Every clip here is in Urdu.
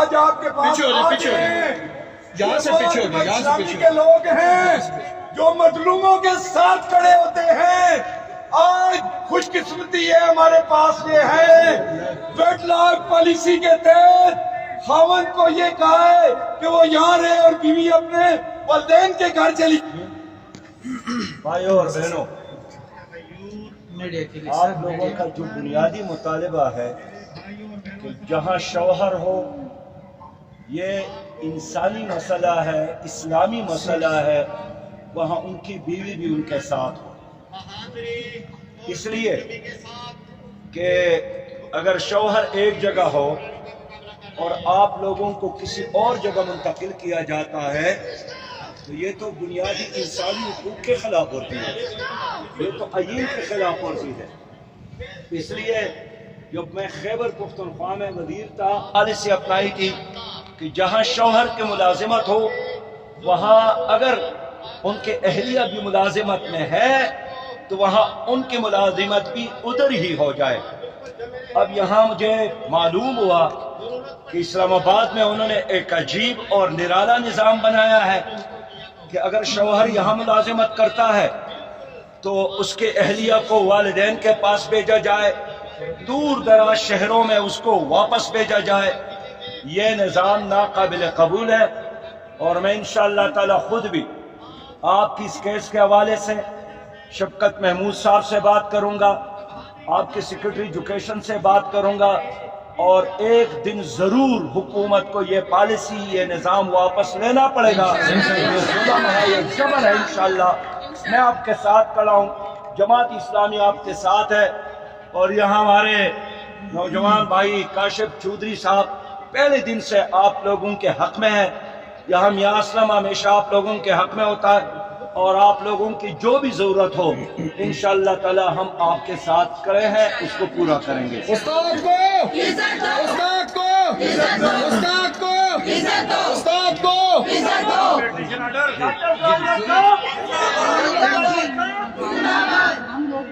آج آپ کے پاس یہاں سے پیچھے ہو گئے، یہاں سے پیچھے کے لوگ ہیں جو مظلوموں کے ساتھ کھڑے ہوتے ہیں. آج خوش قسمتی ہے ہمارے پاس یہ ہے ویڈ لاک پالیسی کے تحت خاوند کو یہ کہا ہے کہ وہ یہاں رہے اور بیوی اپنے والدین کے گھر چلی. بھائیوں اور بہنوں، آپ لوگوں کا جو بنیادی مطالبہ ہے کہ جہاں شوہر ہو، یہ انسانی مسئلہ ہے، اسلامی مسئلہ ہے، وہاں ان کی بیوی بھی ان کے ساتھ ہو. اس لیے کہ اگر شوہر ایک جگہ ہو اور آپ لوگوں کو کسی اور جگہ منتقل کیا جاتا ہے تو یہ تو بنیادی انسانی حقوق کے خلاف ورزی ہے، یہ تو آئین کے خلاف ورزی ہے. اس لیے جب میں خیبر پختونخوا میں وزیر تھا، پالیسی اپنائی تھی کہ جہاں شوہر کی ملازمت ہو وہاں اگر ان کے اہلیہ بھی ملازمت میں ہے تو وہاں ان کی ملازمت بھی ادھر ہی ہو جائے. اب یہاں مجھے معلوم ہوا کہ اسلام آباد میں انہوں نے ایک عجیب اور نرالا نظام بنایا ہے کہ اگر شوہر یہاں ملازمت کرتا ہے تو اس کے اہلیہ کو والدین کے پاس بھیجا جائے، دور دراز شہروں میں اس کو واپس بھیجا جائے. یہ نظام ناقابل قبول ہے اور میں انشاءاللہ تعالی خود بھی آپ کی اس کیس کے حوالے سے شفقت محمود صاحب سے بات کروں گا، آپ کے سیکرٹری ایجوکیشن سے بات کروں گا، اور ایک دن ضرور حکومت کو یہ پالیسی، یہ نظام واپس لینا پڑے گا. یہ ظلم ہے، یہ جبر ہے. انشاءاللہ میں آپ کے ساتھ کھڑا ہوں، جماعت اسلامی آپ کے ساتھ ہے. اور یہاں ہمارے نوجوان بھائی کاشف چودھری صاحب پہلے دن سے آپ لوگوں کے حق میں ہیں. یہاں میاں اسلم ہمیشہ آپ لوگوں کے حق میں ہوتا ہے اور آپ لوگوں کی جو بھی ضرورت ہو انشاءاللہ تعالی ہم آپ کے ساتھ کھڑے ہیں، اس کو پورا کریں گے. استاد کو استاد کو استاد کو استاد کو ہم لوگ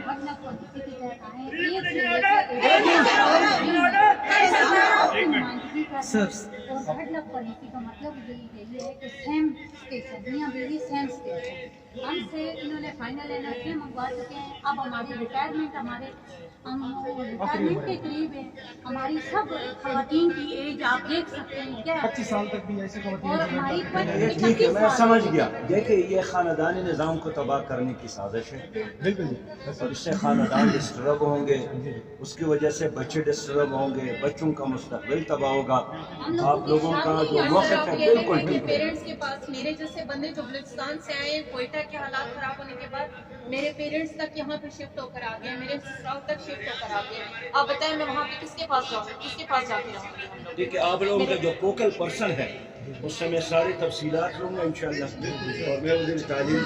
مطلب پالیسی کا مطلب یہ ہے کہ سیم اسٹیشن میاں بیوی سیم اسٹیشن ہم سے انہوں نے فائنل انرجی منگوا چکے ہیں. اب ہماری ریٹائرمنٹ ہم ریٹائرمنٹ کے قریب ہے. ہماری سب خواتین کی ایج آپ دیکھ سکتے ہیں کیا 25 سال تک بھی ایسے اور ہماری ٹھیک ہے، میں سمجھ گیا. دیکھیں یہ خاندانی نظام کو تباہ کرنے کی سازش ہے اور اس سے خاندان ڈسٹرب ہوں گے، اس کی وجہ سے بچے ڈسٹرب ہوں گے، بچوں کا مستقبل تباہ ہوگا. آپ لوگوں کا جو موقف ہے بالکل ٹھیک ہے. پیرنٹس کے پاس میرے جیسے بندے جو بلوچستان سے آئے، کوئٹہ کے حالات خراب ہونے کے بعد میرے پیرنٹس تک یہاں پہ شفٹ ہو کر آ گئے، میرے سسرال تک شفٹ ہو کر آ گئے. آپ بتائیں میں وہاں پہ کس کے پاس جاؤں، کس کے پاس جا کے رہوں گی ہم لوگ؟ دیکھیں آپ لوگوں کا جو فوکل پرسن ہے اس سے میں ساری تفصیلات لوں گا انشاءاللہ، اور میں وزیر تعلیم